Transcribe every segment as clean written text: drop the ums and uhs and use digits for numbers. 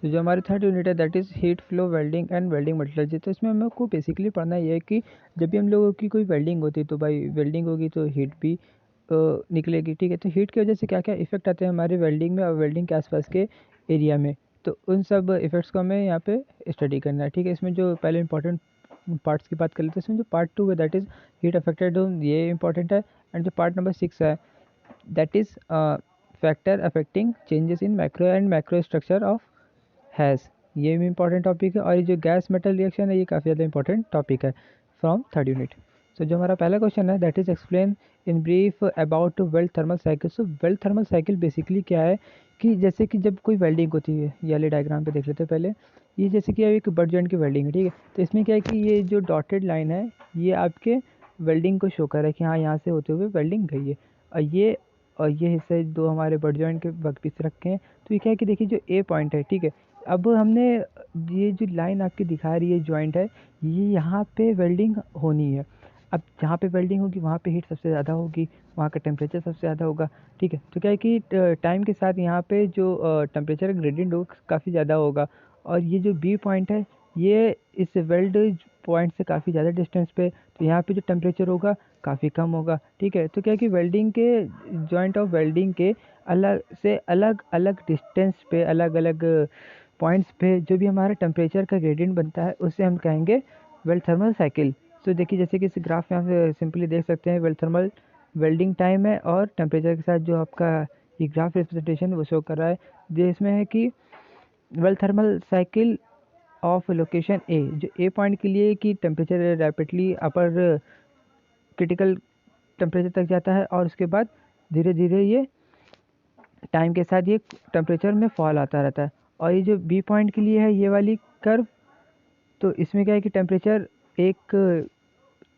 तो जो हमारी थर्ड यूनिट है that is heat flow welding and welding metallurgy. तो इसमें हमें को बेसिकली पढ़ना ये है कि जब भी हम लोगों की कोई वेल्डिंग होती है तो भाई वेल्डिंग होगी तो हीट भी निकलेगी, ठीक है। तो हीट की वजह से क्या क्या इफेक्ट आते हैं हमारे वेल्डिंग में और वेल्डिंग के आसपास के एरिया में, तो उन सब इफेक्ट्स को हमें यहाँ पे स्टडी करना है, ठीक है। इसमें जो पहले इंपॉर्टेंट पार्ट्स की बात कर लेते हैं, इसमें जो पार्ट 2 है that is heat affected zone, ये इंपॉर्टेंट है। एंड जो पार्ट नंबर 6 है that is factor affecting changes in micro and macro structure of has, ये भी इंपॉर्टेंट टॉपिक है। और ये जो गैस मेटल रिएक्शन है ये काफ़ी ज़्यादा इंपॉर्टेंट टॉपिक है फ्रॉम थर्ड यूनिट। सो जो हमारा पहला क्वेश्चन है that is explain in brief about weld thermal cycle. So weld thermal cycle basically क्या है कि जैसे कि जब कोई वेल्डिंग होती है, ये वाले डायग्राम पे देख लेते हैं पहले। ये जैसे कि एक बट जॉइंट की वेल्डिंग है, ठीक है। तो इसमें क्या है कि ये जो डॉटेड लाइन है ये आपके वेल्डिंग को शो कर रहा है कि हाँ यहाँ से होते हुए वेल्डिंग गई है। और ये हिस्से दो हमारे बट जॉइंट के वर्कपीस रखे हैं। तो ये क्या है कि देखिए जो ए पॉइंट है, ठीक है। अब हमने ये जो लाइन आपकी दिखा रही है जॉइंट है, ये यहाँ पे वेल्डिंग होनी है। अब जहाँ पे वेल्डिंग होगी वहाँ पे हीट सबसे ज़्यादा होगी, वहाँ का टेम्परेचर सबसे ज़्यादा होगा, ठीक है। तो क्या है कि टाइम के साथ यहाँ पे जो टेम्परेचर ग्रेडियंट हो काफ़ी ज़्यादा होगा। और ये जो बी पॉइंट है ये इस वेल्ड पॉइंट से काफ़ी ज़्यादा डिस्टेंस पे, तो यहाँ पे जो टेम्परेचर होगा काफ़ी कम होगा, ठीक है। तो क्या है कि वेल्डिंग के जॉइंट ऑफ वेल्डिंग के अलग अलग डिस्टेंस पे, अलग अलग पॉइंट्स पे जो भी हमारा टेम्परेचर का ग्रेडियंट बनता है उसे हम कहेंगे वेल्ड थर्मल साइकिल। तो देखिए जैसे कि इस ग्राफ में आप सिंपली देख सकते हैं वेल्ड थर्मल वेल्डिंग टाइम है और टेम्परेचर के साथ जो आपका ये ग्राफ रिप्रेजेंटेशन वो शो कर रहा है। जो इसमें है कि weld thermal cycle of location A, जो ए पॉइंट के लिए कि temperature rapidly upper critical temperature तक जाता है और उसके बाद धीरे धीरे ये टाइम के साथ ये टेम्परेचर में फॉल आता रहता है। और ये जो बी पॉइंट के लिए है ये वाली कर्व, तो इसमें क्या है कि टेम्परेचर एक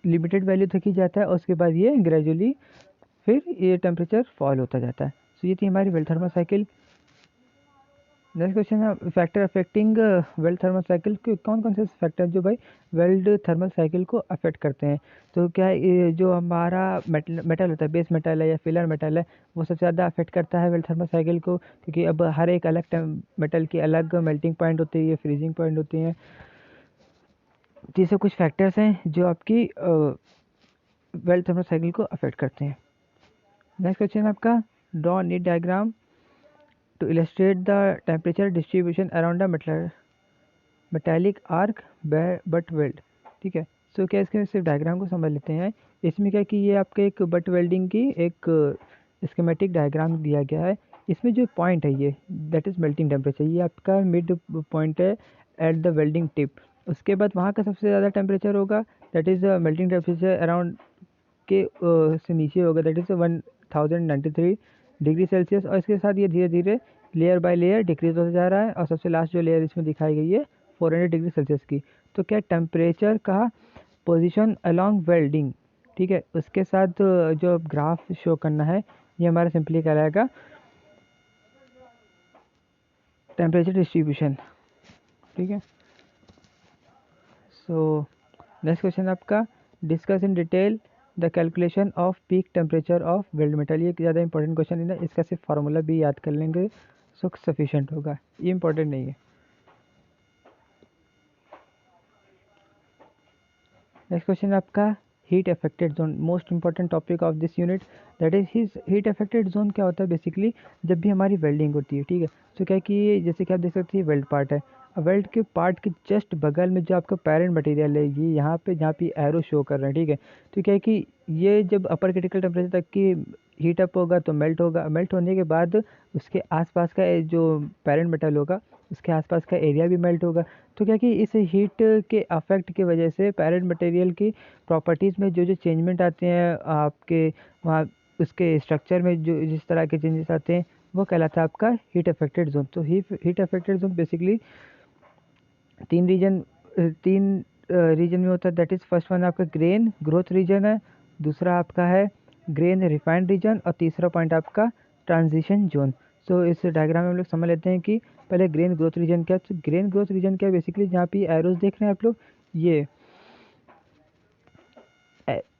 लिमिटेड वैल्यू तक ही जाता है और उसके बाद ये ग्रेजुअली फिर ये टेम्परेचर फॉल होता जाता है। सो ये थी हमारी weld thermal cycle. Next question है factor affecting weld thermal cycle के कौन कौन से फैक्टर जो भाई वेल्ड थर्मल साइकिल को अफेक्ट करते हैं। तो क्या है ये जो हमारा मेटल होता है, बेस मेटल है या फिलर मेटल है, वो सबसे ज़्यादा अफेक्ट करता है वेल्ड थर्मल साइकिल को, क्योंकि अब हर एक अलग मेटल की अलग मेल्टिंग पॉइंट होती है, फ्रीजिंग पॉइंट होती है। तो ये सब कुछ फैक्टर्स हैं जो आपकी वेल्ड थर्मल साइकिल को अफेक्ट करते हैं। नेक्स्ट क्वेश्चन आपका draw NEET diagram to illustrate the temperature distribution around a metallic arc butt weld, ठीक है। सो क्या इसके सिर्फ डायग्राम को समझ लेते हैं। इसमें क्या कि ये आपके एक बट वेल्डिंग की एक स्कीमेटिक डायग्राम दिया गया है। इसमें जो पॉइंट है ये दैट इज़ मेल्टिंग टेम्परेचर, ये आपका मिड पॉइंट है एट द वेल्डिंग टिप। उसके बाद वहाँ का सबसे ज़्यादा टेम्परेचर होगा that is melting temperature around के से नीचे होगा दैट इज़ 1093 डिग्री सेल्सियस। और इसके साथ ये धीरे धीरे लेयर बाय लेयर डिक्रीज होता जा रहा है और सबसे लास्ट जो लेयर इसमें दिखाई गई है 400 डिग्री सेल्सियस की। तो क्या टेम्परेचर का पोजीशन अलोंग वेल्डिंग, ठीक है, उसके साथ जो ग्राफ शो करना है ये हमारा सिंपली कहलाएगा टेम्परेचर डिस्ट्रीब्यूशन, ठीक है। सो नेक्स्ट क्वेश्चन आपका discuss in detail the calculation off peak temperature of weld metal. ये ज़्यादा इंपॉर्टेंट क्वेश्चन है, इसका सिर्फ फार्मूला भी याद कर लेंगे सो सफिशेंट होगा, ये इंपॉर्टेंट नहीं है। नेक्स्ट क्वेश्चन आपका heat affected zone, most important topic of this unit that is heat affected zone. क्या होता है बेसिकली जब भी हमारी वेल्डिंग होती है, ठीक है। तो क्या है कि जैसे कि आप देख सकते हैं वेल्ड पार्ट है, वेल्ड के पार्ट के जस्ट बगल में जो आपका पेरेंट मटेरियल है ये यहाँ पे जहाँ पे एरो शो कर रहे हैं, ठीक है। तो क्या है कि ये जब अपर क्रिटिकल टेम्परेचर तक की हीट अप होगा तो मेल्ट होगा, मेल्ट होने के बाद उसके आसपास का जो पेरेंट मेटल होगा उसके आसपास का एरिया भी मेल्ट होगा। तो क्या कि इस हीट के अफेक्ट की वजह से पेरेंट मटेरियल की प्रॉपर्टीज़ में जो जो चेंजमेंट आते हैं आपके वहाँ उसके स्ट्रक्चर में जो जिस तरह के चेंजेस आते हैं वो कहलाता है आपका हीट अफेक्टेड जोन। तो हीट अफेक्टेड जोन बेसिकली तीन रीजन में होता है दैट इज़ फर्स्ट वन आपका ग्रेन ग्रोथ रीजन है, दूसरा आपका है ग्रेन रिफाइंड रीजन और तीसरा पॉइंट आपका ट्रांजिशन जोन। सो इस डायग्राम में हम लोग समझ लेते हैं कि पहले ग्रेन ग्रोथ रीजन क्या है। तो ग्रेन ग्रोथ रीजन क्या है बेसिकली जहाँ पे एरोज देख रहे हैं आप लोग, ये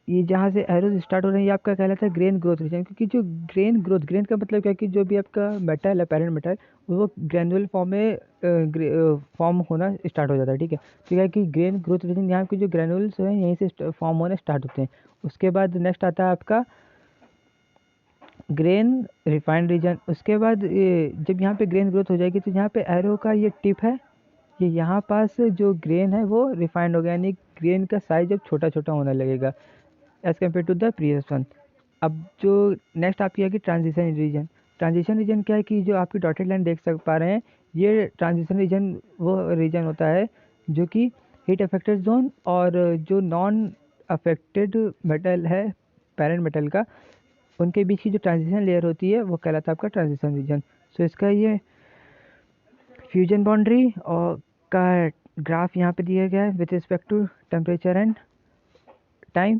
ये जहाँ से एरोज स्टार्ट हो रहे हैं ये आपका कहलाता है ग्रेन ग्रोथ रीजन, क्योंकि जो ग्रेन ग्रोथ, ग्रेन का मतलब क्या है कि जो भी आपका मेटल है, पेरेंट मेटल, वो ग्रेनुअल फॉर्म में फॉर्म होना स्टार्ट हो जाता है। ठीक है, तो क्या है कि ग्रेन ग्रोथ रीजन यहाँ के जो ग्रेनुल्स हैं यहीं से फॉर्म होने स्टार्ट होते हैं। उसके बाद नेक्स्ट आता है आपका ग्रेन रिफाइंड रीजन। उसके बाद जब यहाँ पे ग्रेन ग्रोथ हो जाएगी तो यहाँ पे एरो का ये टिप है, ये यहाँ पास जो ग्रेन है वो रिफाइंड हो गया, यानी ग्रेन का साइज अब छोटा छोटा होने लगेगा as compare to the previous one. अब जो नेक्स्ट आपकी है कि ट्रांजिशन रीजन। ट्रांजिशन रीजन क्या है कि जो आपकी डॉटेड लाइन देख सक पा रहे हैं, ये ट्रांजिशन रीजन वो रीजन होता है जो कि हीट अफेक्टेड जोन और जो नॉन अफेक्टेड मेटल है पेरेंट मेटल का, उनके बीच की जो ट्रांजिशन लेयर होती है वो कहलाता है आपका ट्रांजिशन रीजन। सो इसका ये फ्यूजन बाउंड्री और का ग्राफ यहाँ पे दिया गया है with respect to temperature and time.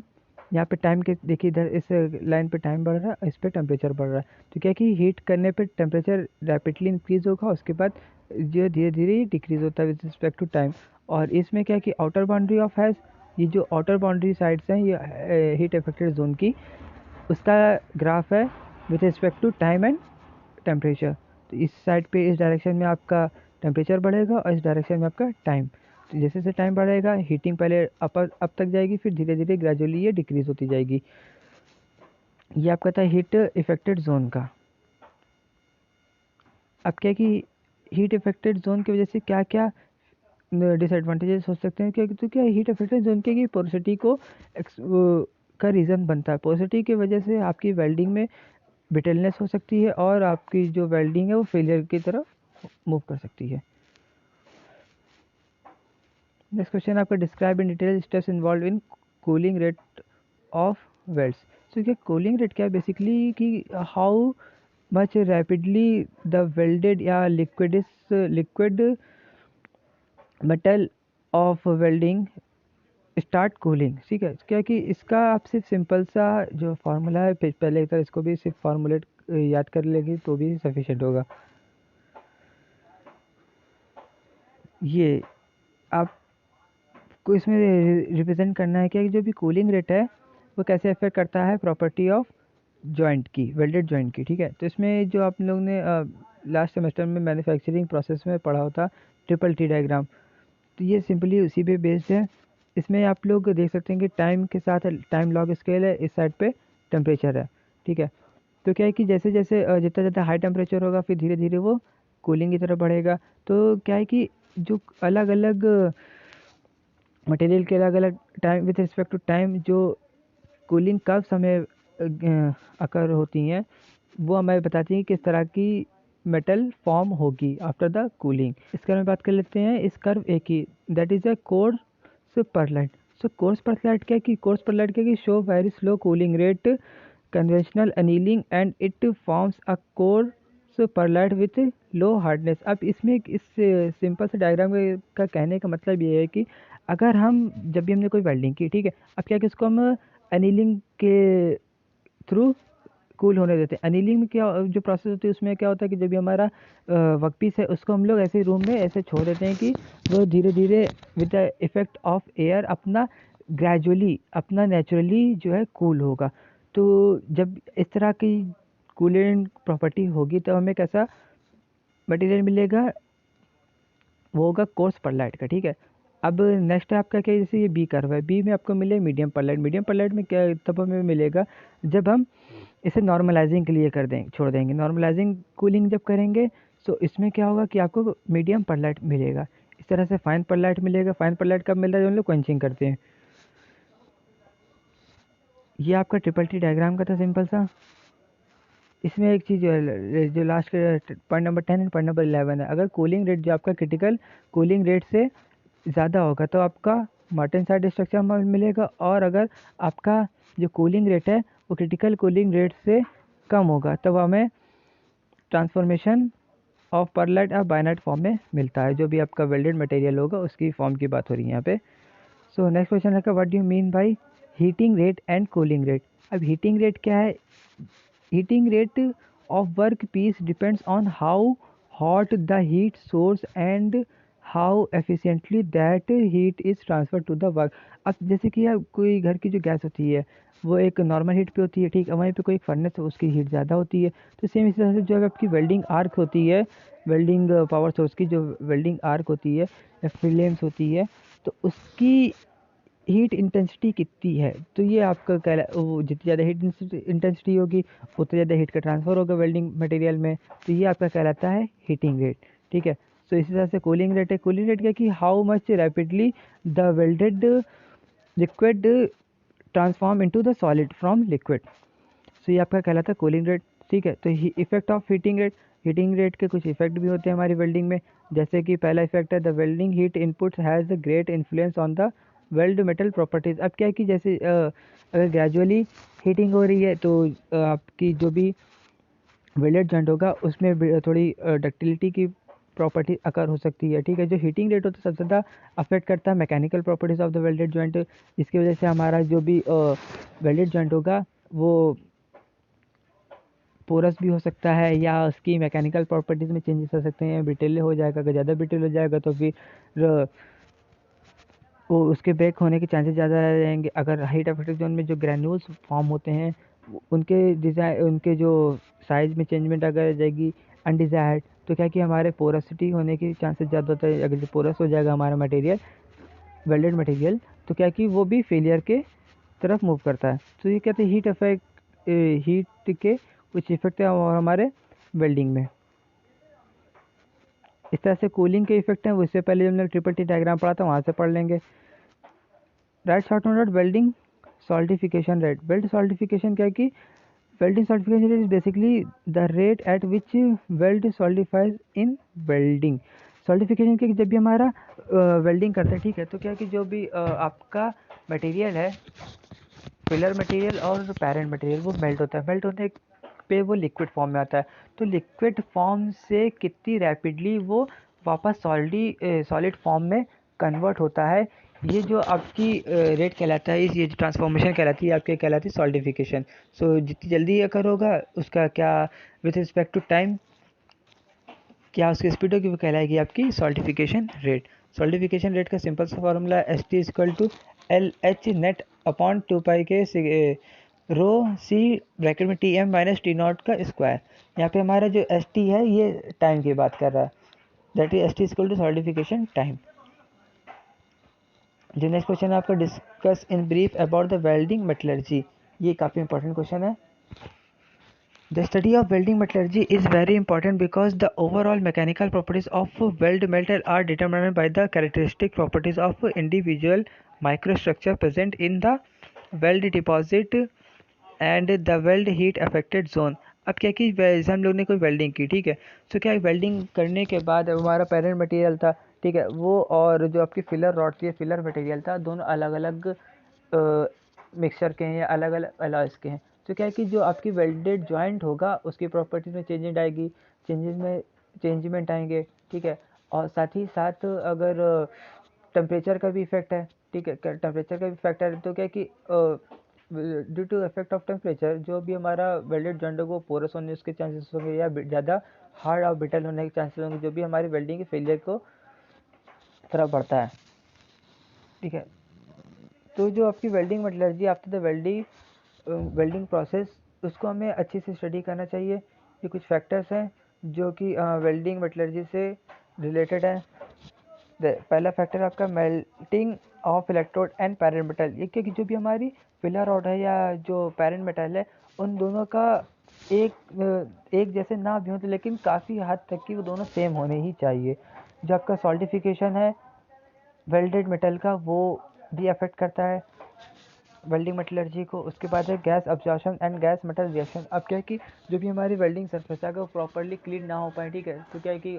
यहाँ पे टाइम के देखिए, इधर इस लाइन पे टाइम बढ़ रहा है, इस पे टेम्परेचर बढ़ रहा है। तो क्या है कि हीट करने पे टेम्परेचर रैपिडली इंक्रीज होगा, उसके बाद जो धीरे धीरे डिक्रीज होता है विद रिस्पेक्ट टू टाइम। और इसमें क्या है कि आउटर बाउंड्री ऑफ हैज़, ये जो आउटर बाउंड्री साइड्स हैं ये हीट अफेक्टेड जोन की, उसका ग्राफ है with respect to time and temperature. तो इस साइड पे इस डायरेक्शन में आपका टेम्परेचर बढ़ेगा और इस डायरेक्शन में आपका टाइम। तो जैसे जैसे टाइम बढ़ेगा हीटिंग पहले अप तक जाएगी, फिर धीरे धीरे ग्रेजुअली ये डिक्रीज होती जाएगी। ये आपका था हीट इफेक्टेड जोन का। अब क्या कि हीट इफेक्टेड जोन की वजह से क्या क्या डिसएडवांटेजेस हो सकते हैं, क्योंकि तो क्या हीट इफेक्टेड जोन के पोरोसिटी को का रीज़न बनता है। पोरोसिटी की वजह से आपकी वेल्डिंग में ब्रिटलनेस हो सकती है और आपकी जो वेल्डिंग है वो फेलियर की तरफ मूव कर सकती है। नेक्स्ट क्वेश्चन आपका describe in detail steps involved in cooling rate of welds. तो क्या कूलिंग रेट क्या है बेसिकली कि how much rapidly the welded या liquid metal of welding start cooling. ठीक है, क्या कि इसका आप सिर्फ सिंपल सा जो फार्मूला है पहले एक तरह इसको भी सिर्फ फार्मूलेट याद कर लेंगे तो भी सफिशिएंट होगा। ये आपको इसमें रिप्रेजेंट करना है कि जो भी कूलिंग रेट है वो कैसे अफेक्ट करता है प्रॉपर्टी ऑफ जॉइंट की, वेल्डेड जॉइंट की। ठीक है, तो इसमें जो आप लोग ने लास्ट सेमेस्टर में मैन्युफैक्चरिंग प्रोसेस में पढ़ा होता ट्रिपल टी डायग्राम, तो ये सिंपली उसी पे बेस्ड है। इसमें आप लोग देख सकते हैं कि टाइम के साथ टाइम लॉग स्केल है, इस साइड पे टेम्परेचर है। ठीक है, तो क्या है कि जैसे जैसे जितना ज़्यादा हाई टेम्परेचर होगा फिर धीरे धीरे वो कूलिंग की तरफ बढ़ेगा। तो क्या है कि जो अलग अलग मटेरियल के अलग अलग time with respect to time जो कूलिंग कब समय अकर होती हैं वो हमें बताती हैं कि किस तरह की मेटल फॉर्म होगी आफ्टर द कूलिंग। इसके बारे में बात कर लेते हैं। इस कर्व एक ही दैट इज़ अ कोर्स पर लाइट। सो कोर्स पर लाइट क्या है कि कोर्स पर लाइट क्या है कि show very slow cooling rate conventional annealing and it forms a course पर लाइट विथ लो हार्डनेस। अब इसमें इस सिंपल से डायग्राम का कहने का मतलब ये है कि अगर हम जब भी हमने कोई वेल्डिंग की, ठीक है, अब क्या कि इसको हम अनीलिंग के थ्रू कूल होने देते हैं। अनीलिंग में क्या जो प्रोसेस होती है उसमें क्या होता है कि जब भी हमारा वर्कपीस है उसको हम लोग ऐसे रूम में ऐसे छोड़ देते हैं कि वो धीरे धीरे with the effect of air अपना ग्रेजुअली अपना नेचुरली जो है कूल होगा। तो जब इस तरह की कूलेंट प्रॉपर्टी होगी तो हमें कैसा मटेरियल मिलेगा, वो होगा कोर्स परलाइट का। ठीक है, अब नेक्स्ट है आपका क्या, जैसे ये बी कर्व है, बी में आपको मिले मीडियम परलाइट। मीडियम परलाइट में क्या तब हमें मिलेगा जब हम इसे नॉर्मलाइजिंग के लिए कर देंगे, छोड़ देंगे। नॉर्मलाइजिंग कूलिंग जब करेंगे तो इसमें क्या होगा कि आपको मीडियम परलाइट मिलेगा। इस तरह से फाइन परलाइट मिलेगा। फाइन परलाइट कब मिल रहा है, जो हम लोग क्वेंचिंग करते हैं। ये आपका ट्रिपल टी डायग्राम का था सिंपल सा। इसमें एक चीज़ जो लास्ट के point number 10 and point number 11 है, अगर कूलिंग रेट जो आपका क्रिटिकल कूलिंग रेट से ज़्यादा होगा तो आपका मार्टेन साइड स्ट्रक्चर मिलेगा, और अगर आपका जो कूलिंग रेट है वो क्रिटिकल कूलिंग रेट से कम होगा तब हमें ट्रांसफॉर्मेशन ऑफ परलाइट और बाइनाइट फॉर्म में मिलता है। जो भी आपका वेल्डेड मटेरियल होगा उसकी फॉर्म की बात हो रही है यहाँ पे। सो नेक्स्ट क्वेश्चन है what do you mean by heating rate and cooling rate. अब हीटिंग रेट क्या है, heating rate of work piece depends on how hot the heat source and how efficiently that heat is transfer to the work. अब जैसे कि यार कोई घर की जो गैस होती है वो एक नॉर्मल हीट पे होती है, ठीक है, वहीं पे कोई फर्नेस है उसकी हीट ज़्यादा होती है। तो सेम इसी तरह से जो आपकी वेल्डिंग आर्क होती है, वेल्डिंग पावर सोर्स की जो वेल्डिंग आर्क होती है या फ्लेम्स होती है, तो उसकी हीट इंटेंसिटी कितनी है, तो ये आपका कहला वो जितनी ज़्यादा हीट इंटेंसिटी होगी उतनी ज़्यादा हीट का ट्रांसफ़र होगा वेल्डिंग मटेरियल में, तो ये आपका कहलाता है हीटिंग रेट, ठीक है। तो इसी तरह से कूलिंग रेट है। कूलिंग रेट क्या कि how much rapidly the welded liquid transform into the solid from liquid, तो ये आपका कहलाता है कूलिंग रेट, ठीक है। तो effect of heating rate, heating rate के कुछ इफेक्ट भी होते हैं हमारी वेल्डिंग में। जैसे कि पहला इफेक्ट है the welding heat inputs has a great influence on the weld metal properties. अब क्या है कि जैसे अगर ग्रेजुअली हीटिंग हो रही है तो आपकी जो भी वेल्डेड जॉइंट होगा उसमें थोड़ी डक्टिलिटी की प्रॉपर्टी अकर हो सकती है, ठीक है। जो हीटिंग रेट होता है सबसे ज़्यादा अफेक्ट करता है mechanical properties of the welded joint, जिसकी वजह से हमारा जो भी वेल्डेड जॉइंट होगा वो पोरस भी हो सकता है या उसकी मैकेनिकल प्रॉपर्टीज़ में चेंजेस आ सकते हैं, ब्रिटेल हो जाएगा, अगर ज़्यादा ब्रिटेल हो जाएगा तो फिर वो उसके ब्रेक होने के चांसेस ज़्यादा रहेंगे। अगर हीट अफेक्टेड जोन में जो ग्रैन्यूल्स फॉर्म होते हैं उनके डिज़ाइन उनके जो साइज़ में चेंजमेंट अगर आ जाएगी अनडिज़ायर्ड, तो क्या कि हमारे पोरसिटी होने के चांसेस ज़्यादा होता है। अगर जो पोरस हो जाएगा हमारा मटेरियल, वेल्डेड मटेरियल, तो क्या कि वो भी फेलियर के तरफ मूव करता है। तो ये कहते हैं हीट अफेक्ट, हीट के कुछ इफेक्ट है और हमारे वेल्डिंग में। इस तरह से कूलिंग के इफेक्ट हैं, वो इससे पहले जब हमने ट्रिपल टी डायग्राम पढ़ा था वहाँ से पढ़ लेंगे। Write short note welding solidification rate. Weld solidification क्या है कि welding solidification rate is basically the rate at which weld solidifies in welding. Solidification के जब भी हमारा वेल्डिंग करता है, ठीक है, तो क्या है कि जो भी आपका मटेरियल है, फिलर मटेरियल और पैरेंट मटेरियल, वो मेल्ट होता है। मेल्ट होने पे वो लिक्विड फॉर्म में आता है। तो लिक्विड फॉर्म से कितनी रैपिडली वो वापस सॉलिड फॉर्म में कन्वर्ट होता है, ये जो आपकी रेट कहलाता है, ये जो ट्रांसफॉर्मेशन कहलाती है आपके कहलाती है सॉल्टिफिकेशन। सो जितनी जल्दी अगर होगा उसका क्या विथ रिस्पेक्ट टू टाइम क्या उसकी स्पीड होगी, वो कहलाएगी आपकी सॉल्टिफिकेशन रेट। सॉल्टिफिकेशन रेट का सिंपल सा formula S T equal to L H net upon 2 pi के रो सी ब्रैकेट में T M minus T naught का स्क्वायर। यहाँ पे हमारा जो एस टी है ये टाइम की बात कर रहा है, that is S T equal to solidification time. जो नेक्स्ट क्वेश्चन है आपका discuss in brief about the welding metallurgy. ये काफ़ी इंपॉर्टेंट क्वेश्चन है। The study of welding metallurgy is very important because the overall mechanical properties of weld metal are determined by the characteristic properties of individual microstructure present in the weld deposit and the weld heat affected zone। अब क्या कि जैसे हम लोग ने कोई welding की, ठीक है, तो क्या वेल्डिंग करने के बाद हमारा पेरेंट मटेरियल था, ठीक है, वो और जो आपकी फिलर रॉड थी फिलर मटेरियल था, दोनों अलग अलग मिक्सचर के हैं या अलग अलग अलॉयस के हैं। तो क्या है कि जो आपकी वेल्डेड जॉइंट होगा उसकी प्रॉपर्टीज में चेंजेस आएगी, चेंजमेंट आएंगे, ठीक है। और साथ ही साथ अगर टेम्परेचर का भी इफेक्ट है, ठीक है, टेम्परेचर का भी फैक्टर है, तो क्या है कि due to effect of temperature जो भी हमारा वेल्डेड जॉइंट होगा वो पोरस होने उसके चांसेस होंगे या ज़्यादा हार्ड और ब्रिटल होने के चांसेस होंगे, जो भी हमारी वेल्डिंग के फेलियर को तरफ बढ़ता है, ठीक है। तो जो आपकी welding metallurgy after the welding process, उसको हमें अच्छे से स्टडी करना चाहिए। ये कुछ फैक्टर्स हैं जो कि वेल्डिंग मेटलर्जी से रिलेटेड है। पहला फैक्टर आपका melting of electrode and parent metal. ये क्योंकि जो भी हमारी फिलर रॉड है या जो पैरेंट मेटल है उन दोनों का एक जैसे ना भी हो तो लेकिन काफ़ी हद तक की वो दोनों सेम होने ही चाहिए। जो आपका सॉल्टिफिकेशन है वेल्डेड मेटल का वो भी अफेक्ट करता है वेल्डिंग मेटलर्जी को। उसके बाद है gas absorption and gas metal reaction. अब क्या है कि जो भी हमारी वेल्डिंग सरफेस है अगर वो प्रॉपरली क्लीन ना हो पाए, ठीक है, तो क्या है कि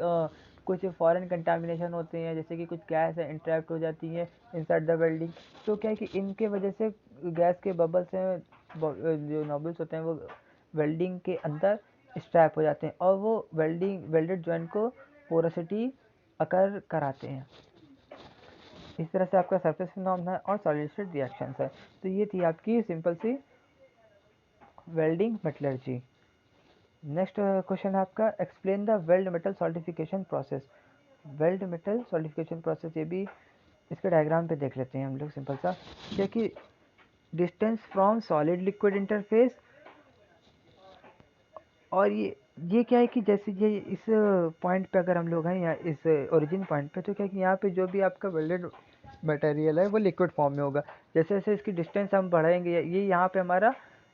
कुछ फॉरेन कंटामिनेशन होते हैं, जैसे कि कुछ गैस है इंट्रैप्ट हो जाती है इनसाइड द वेल्डिंग। तो क्या है कि इनके वजह से गैस के बबल्स हैं, जो नॉबल्स होते हैं वो वेल्डिंग के अंदर स्ट्रैप हो जाते हैं और वो वेल्डेड जॉइंट को पोरोसिटी अकर कराते हैं। इस तरह से आपका सरफेस फिनोमेना और सॉलिड रिएक्शंस है। तो ये थी आपकी सिंपल सी वेल्डिंग मेटलर्जी। नेक्स्ट क्वेश्चन है आपका explain the weld metal solidification process. Weld metal solidification process, ये भी इसके डायग्राम पे देख लेते हैं हम लोग सिंपल सा। क्या कि distance from solid liquid interface, और ये क्या है कि जैसे ये इस पॉइंट पे अगर हम लोग हैं या इस ओरिजिन पॉइंट पे, तो क्या है कि यहाँ पे जो भी आपका वेल्डेड मटेरियल है वो लिक्विड फॉर्म में होगा। जैसे जैसे इसकी डिस्टेंस हम बढ़ाएंगे, ये यहाँ पे हमारा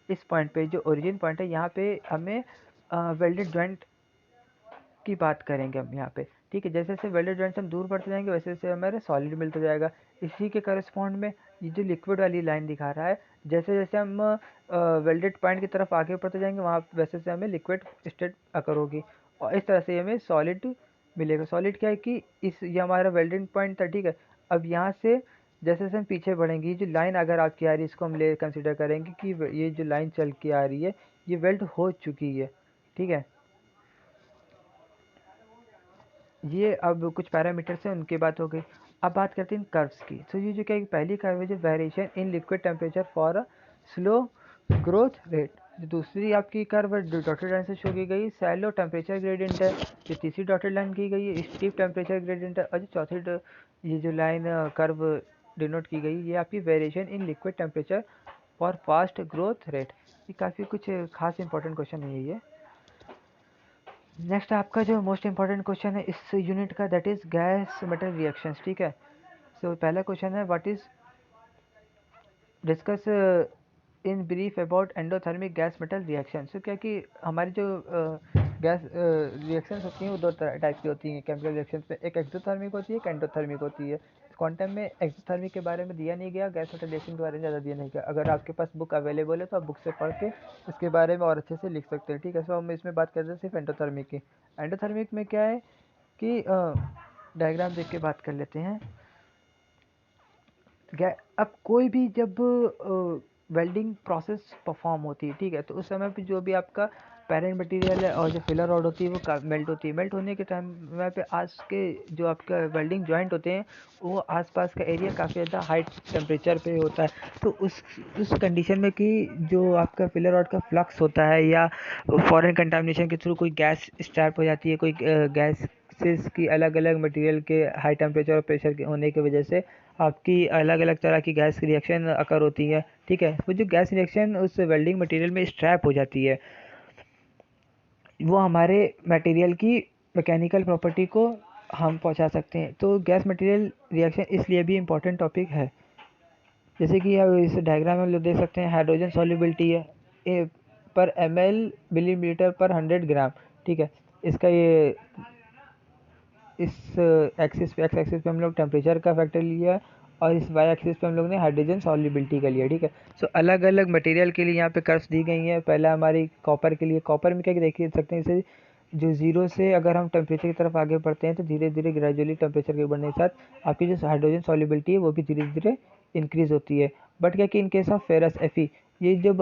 इस पॉइंट पे जो ओरिजिन पॉइंट है, यहाँ पे हमें वेल्डेड जॉइंट की बात करेंगे हम यहाँ पे, ठीक है। जैसे जैसे वेल्डेड जॉइंट हम दूर बढ़ते जाएंगे वैसे वैसे हमारे सॉलिड मिलता जाएगा। इसी के करस्पॉन्ड में ये जो लिक्विड वाली लाइन दिखा रहा है, जैसे जैसे हम वेल्डेड पॉइंट की तरफ आगे बढ़ते जाएंगे वहाँ वैसे वैसे हमें लिक्विड स्टेट अकर होगी, और इस तरह से हमें सॉलिड मिलेगा। सॉलिड क्या है कि ये हमारा वेल्डेड पॉइंट था, ठीक है। अब यहाँ से जैसे जैसे हम पीछे बढ़ेंगे, ये जो लाइन अगर आपकी आ रही है इसको हम ले कंसिडर करेंगे कि ये जो लाइन चल के आ रही है ये वेल्ड हो चुकी है, ठीक है। ये अब कुछ पैरामीटर्स हैं उनकी बात हो गई। अब बात करते हैं इन कर्व्स की। तो ये जो क्या है, पहली कर्व है जो variation in liquid temperature for a slow growth rate. जो दूसरी आपकी कर्व है डॉटेड लाइन से शो की गई सैलो टेम्परेचर ग्रेडियंट है। जो तीसरी डॉटेड लाइन की गई है स्टीप टेम्परेचर ग्रेडियंट है। और जो चौथी ये जो लाइन कर्व डिनोट की गई ये आपकी variation in liquid temperature for fast growth rate. ये काफ़ी कुछ खास इंपॉर्टेंट क्वेश्चन है ये। नेक्स्ट आपका जो मोस्ट इंपॉर्टेंट क्वेश्चन है इस यूनिट का, that is gas metal reactions, ठीक है। सो पहला क्वेश्चन है what is discuss in brief about endothermic gas metal reaction. So क्या कि हमारी जो गैस रिएक्शंस होती हैं वो दो टाइप की होती हैं केमिकल रिएक्शंस में, एक एक्सोथर्मिक होती है एक एंडोथर्मिक होती है। क्वांटम में एक्सोथर्मिक के बारे में दिया नहीं गया, गैस मेटल रिएक्शन के बारे में ज़्यादा दिया नहीं गया। अगर आपके पास बुक अवेलेबल है तो आप बुक से पढ़ के इसके बारे में और अच्छे से लिख सकते हैं, ठीक है। सो हम इसमें बात करते हैं सिर्फ एंडोथर्मिक की। एंडोथर्मिक में क्या है कि डायग्राम देख के बात कर लेते हैं। अब कोई भी जब वेल्डिंग प्रोसेस परफॉर्म होती है, ठीक है, तो उस समय पे जो भी आपका पेरेंट मटेरियल है और जो फिलर रॉड होती है वो मेल्ट होती है। मेल्ट होने के टाइम पे आज के जो आपका वेल्डिंग जॉइंट होते हैं वो आसपास का एरिया काफ़ी ज़्यादा हाई टेम्परेचर पे होता है। तो उस कंडीशन में कि जो आपका फिलर रॉड का फ्लक्स होता है या फॉरेन कंटामिनेशन के थ्रू कोई गैस स्टार्ट हो जाती है, कोई गैस की अलग अलग मटेरियल के हाई टेम्परेचर और प्रेशर के होने की वजह से आपकी अलग अलग तरह की गैस रिएक्शन अकर होती है, ठीक है। वो जो गैस रिएक्शन उस वेल्डिंग मटेरियल में स्ट्रैप हो जाती है, वो हमारे मटेरियल की मैकेनिकल प्रॉपर्टी को हम पहुंचा सकते हैं। तो गैस मटेरियल रिएक्शन इसलिए भी इम्पोर्टेंट टॉपिक है। जैसे कि आप इस डायग्राम में लोग देख सकते हैं हाइड्रोजन सॉल्युबिलिटी है पर ml मिलीमीटर पर 100 ग्राम, ठीक है। इसका ये इस एक्सिस पे एक्स एक्सिस पे हम लोग टेम्परेचर का फैक्टर लिया है और इस वाई एक्सिस पे हम लोग ने हाइड्रोजन सॉल्युबिलिटी का लिया, ठीक है। सो अलग अलग मटेरियल के लिए यहाँ पे कर्व्स दी गई हैं। पहला हमारी कॉपर के लिए, कॉपर में क्या देख सकते हैं इसे जो जीरो से अगर हम टेम्परेचर की तरफ आगे बढ़ते हैं तो धीरे धीरे ग्रेजुअली टेम्परेचर के बढ़ने के साथ आपकी जो हाइड्रोजन सॉल्युबिलिटी है वो भी धीरे धीरे इंक्रीज होती है। बट क्या कि in case of ferrous Fe ये जब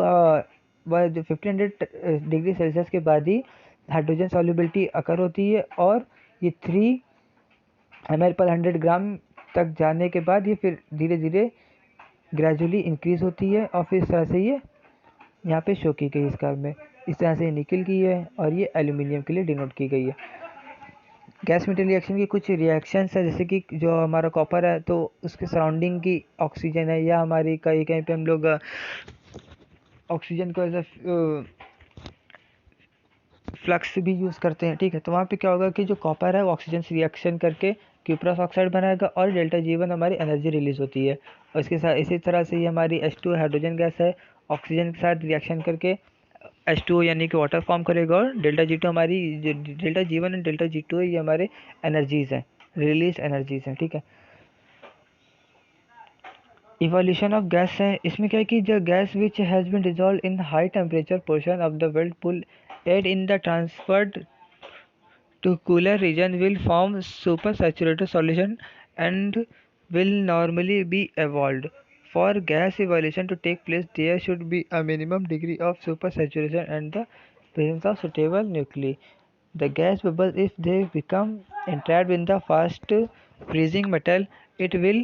वह जो 1500 डिग्री सेल्सियस के बाद ही हाइड्रोजन सॉल्युबिलिटी अकर होती है और ये 3 ml पर 100 ग्राम तक जाने के बाद ये फिर धीरे धीरे ग्रेजुअली इंक्रीज होती है और फिर इस तरह से ये यहाँ पे शो की गई इस कर्व में। इस तरह से निकल की है और ये एल्यूमिनियम के लिए डिनोट की गई है। गैस मेटल रिएक्शन की कुछ रिएक्शंस है, जैसे कि जो हमारा कॉपर है तो उसके सराउंडिंग की ऑक्सीजन है, या हमारी कहीं कहीं पे हम लोग ऑक्सीजन को एज फ्लक्स भी यूज़ करते हैं, ठीक है। तो वहाँ पे क्या होगा कि जो कॉपर है वो ऑक्सीजन से रिएक्शन करके क्यूप्रस ऑक्साइड बनाएगा और डेल्टा G1 हमारी एनर्जी रिलीज होती है। और इसके साथ इसी तरह से ये हमारी H2 हाइड्रोजन गैस है, ऑक्सीजन के साथ रिएक्शन करके H2O यानी कि वाटर फॉर्म करेगा और डेल्टा G2 हमारी delta G1 and delta G2 ये हमारे एनर्जीज हैं, रिलीज एनर्जीज हैं, ठीक है। इवोल्यूशन ऑफ गैस है, इसमें क्या है कि the gas which has been dissolve in high temperature portion of the weld pool add in the transferred to cooler region will form supersaturated solution and will normally be evolved. For gas evolution to take place, there should be a minimum degree of supersaturation and the presence of suitable nuclei. The gas bubbles, if they become entrapped in the fast freezing metal, it will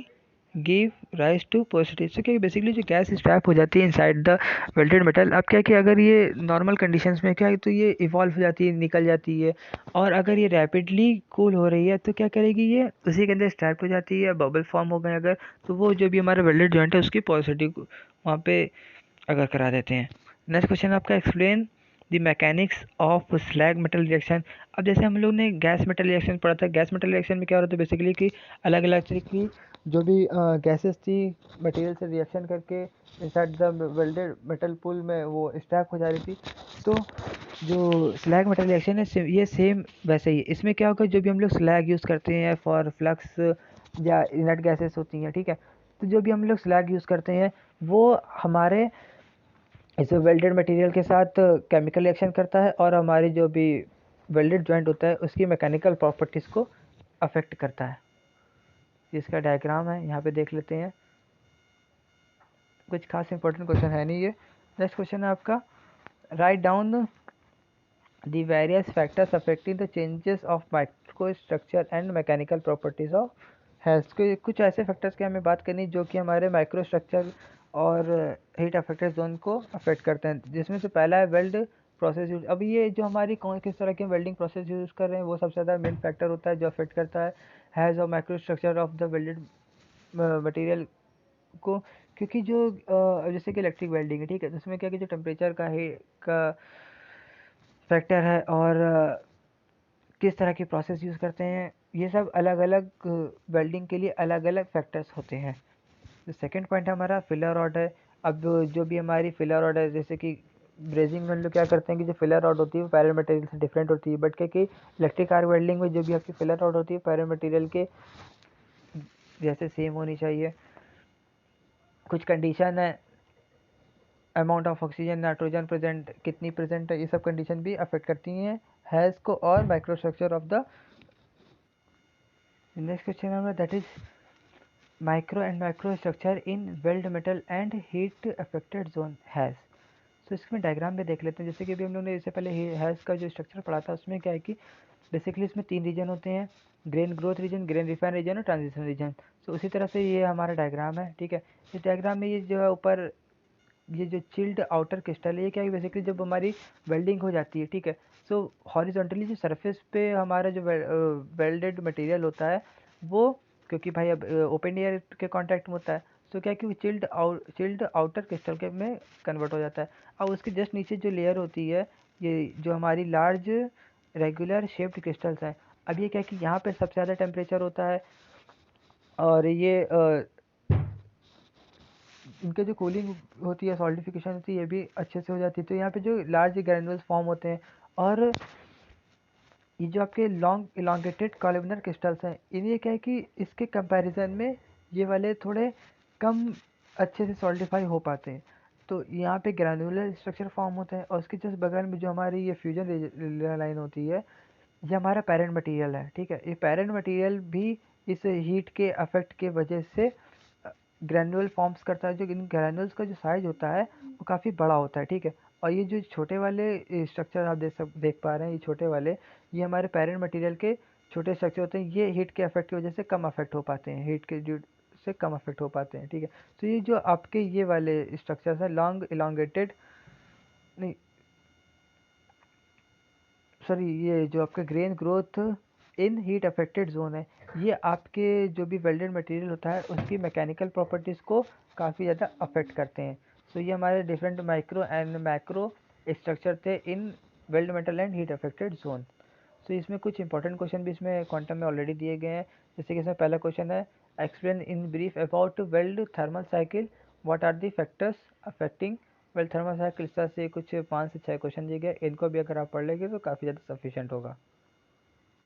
give rise to porosity. So क्या basically जो gas trap हो जाती है inside the welded metal, अब क्या कि अगर ये नॉर्मल कंडीशंस में क्या है तो ये इवॉल्व हो जाती है, निकल जाती है, और अगर ये रैपिडली कूल हो रही है तो क्या करेगी, ये उसी के अंदर ट्रैप हो जाती है, बबल फॉर्म हो गए अगर, तो वो जो भी हमारा वेल्डेड जॉइंट है उसकी पोरोसिटी को वहाँ पे अगर करा देते हैं। नेक्स्ट क्वेश्चन आपका, explain the mechanics of slag metal reaction. अब जैसे हम लोग ने गैस मेटल रिएक्शन पढ़ा था, गैस मेटल रिएक्शन में क्या हो रहा था बेसिकली कि अलग अलग तरह की जो भी गैसेस थी मटेरियल से रिएक्शन करके inside the welded metal pool में वो स्टैक हो जा रही थी। तो जो स्लैग मेटल रिएक्शन है ये सेम वैसे ही, इसमें क्या होगा, जो भी हम लोग स्लैग यूज़ करते हैं फॉर फ्लक्स या इनर्ट गैसेस होती हैं, ठीक है, तो जो भी हम लोग स्लैग यूज़ करते हैं वो हमारे इस वेल्डेड मटेरियल के साथ केमिकल रिएक्शन करता है और हमारी जो भी वेल्डेड जॉइंट होता है उसकी मैकेनिकल प्रॉपर्टीज़ को अफेक्ट करता है। इसका डायग्राम है, यहाँ पे देख लेते हैं। कुछ खास इंपॉर्टेंट क्वेश्चन है नहीं ये। नेक्स्ट क्वेश्चन है आपका, write down the various factors affecting the changes of micro structure and mechanical properties of health. कुछ ऐसे फैक्टर्स की हमें बात करनी जो कि हमारे माइक्रो स्ट्रक्चर और हीट अफेक्टेड जोन को अफेक्ट करते हैं, जिसमें से पहला है वेल्ड प्रोसेस यूज। अब ये जो हमारी कौन किस तरह के वेल्डिंग प्रोसेस यूज़ कर रहे हैं वो सबसे ज़्यादा मेन फैक्टर होता है जो अफेक्ट करता है हैज़ और micro structure of the welded material को। क्योंकि जो जैसे कि इलेक्ट्रिक वेल्डिंग है, ठीक है, तो उसमें क्या कि जो टेम्परेचर का फैक्टर है और किस तरह की प्रोसेस यूज़ करते हैं, ये सब अलग अलग वेल्डिंग के लिए अलग अलग फैक्टर्स होते हैं। जो सेकंड पॉइंट हमारा फिलर रॉड है। अब जो भी हमारी फिलर रॉड है, जैसे कि ब्रेजिंग में लोग क्या करते हैं कि जो फिलर रॉड होती है वो पैरेलल मटेरियल से डिफरेंट होती है, बट क्या कि इलेक्ट्रिक आर्क वेल्डिंग में जो भी आपकी फिलर रॉड होती है पैरेलल मटेरियल के जैसे सेम होनी चाहिए। कुछ कंडीशन है, amount of oxygen nitrogen present कितनी प्रेजेंट है, ये सब कंडीशन भी अफेक्ट करती हैं हैज़ को और microstructure of the. Next question है that is micro and micro structure in weld metal and heat affected zone HAZ. तो इसमें डायग्राम में देख लेते हैं, जैसे कि अभी हम लोग ने इससे पहले हैज़ का जो स्ट्रक्चर पढ़ा था उसमें क्या है कि बेसिकली इसमें 3 रीजन होते हैं, grain growth region, grain refine region और ट्रांजिशन रीजन। तो उसी तरह से ये हमारा डायग्राम है, ठीक है। इस डायग्राम में ये जो है ऊपर ये जो चिल्ड आउटर क्रिस्टल है ये क्या है बेसिकली जब हमारी वेल्डिंग हो जाती है, ठीक है, सो हॉरिजॉन्टली जो सरफेस पे हमारा जो वेल्डेड मटेरियल होता है वो, क्योंकि भाई अब ओपन एयर के कांटेक्ट में होता है, तो क्या है कि वो चिल्ड आउटर क्रिस्टल के में कन्वर्ट हो जाता है। अब उसके जस्ट नीचे जो लेयर होती है ये जो हमारी लार्ज रेगुलर शेप्ड क्रिस्टल्स हैं। अब ये क्या है कि यहाँ पे सबसे ज़्यादा टेम्परेचर होता है और ये इनके जो कूलिंग होती है, सॉल्डिफिकेशन होती है, ये भी अच्छे से हो जाती है। तो यहाँ पे जो लार्ज ग्रैन्युल्स फॉर्म होते हैं और ये जो आपके लॉन्ग इलांगेटेड कॉलमनर क्रिस्टल्स हैं इन्हें क्या है कि इसके कंपैरिजन में ये वाले थोड़े कम अच्छे से सॉल्डिफाई हो पाते हैं। तो यहाँ पे ग्रैनुलर स्ट्रक्चर फॉर्म होता है और उसके जस्ट बगल में जो हमारी ये फ्यूजन लाइन होती है ये हमारा पैरेंट मटेरियल है, ठीक है। ये पैरेंट मटेरियल भी इस हीट के अफेक्ट के वजह से ग्रैनुअल फॉर्म्स करता है। जो इन ग्रैनुअल्स का जो साइज होता है वो काफ़ी बड़ा होता है, ठीक है। और ये जो छोटे वाले स्ट्रक्चर आप देख पा रहे हैं, ये छोटे वाले ये हमारे पैरेंट मटेरियल के छोटे स्ट्रक्चर होते हैं, ये हीट के अफेक्ट की वजह से कम अफेक्ट हो पाते हैं, हीट के जो से कम अफेक्ट हो पाते हैं, ठीक है। तो ये जो आपके ये वाले स्ट्रक्चर्स हैं लॉन्ग इलांगेटेड, नहीं सॉरी, ये जो आपका grain growth in heat affected zone है ये आपके जो भी वेल्डेड मटेरियल होता है उसकी मैकेनिकल प्रॉपर्टीज़ को काफ़ी ज़्यादा अफेक्ट करते हैं। सो ये हमारे different micro and macro structure थे in weld metal and heat affected zone. तो इसमें कुछ इंपॉर्टेंट क्वेश्चन भी इसमें क्वांटम में ऑलरेडी दिए गए हैं। जैसे कि इसमें पहला क्वेश्चन है, explain in brief about weld thermal cycle, what are the factors affecting weld thermal cycle. इस तरह से कुछ 5 से 6 क्वेश्चन दिए गए, इनको भी अगर आप पढ़ लेंगे तो काफ़ी ज़्यादा सफिशिएंट होगा।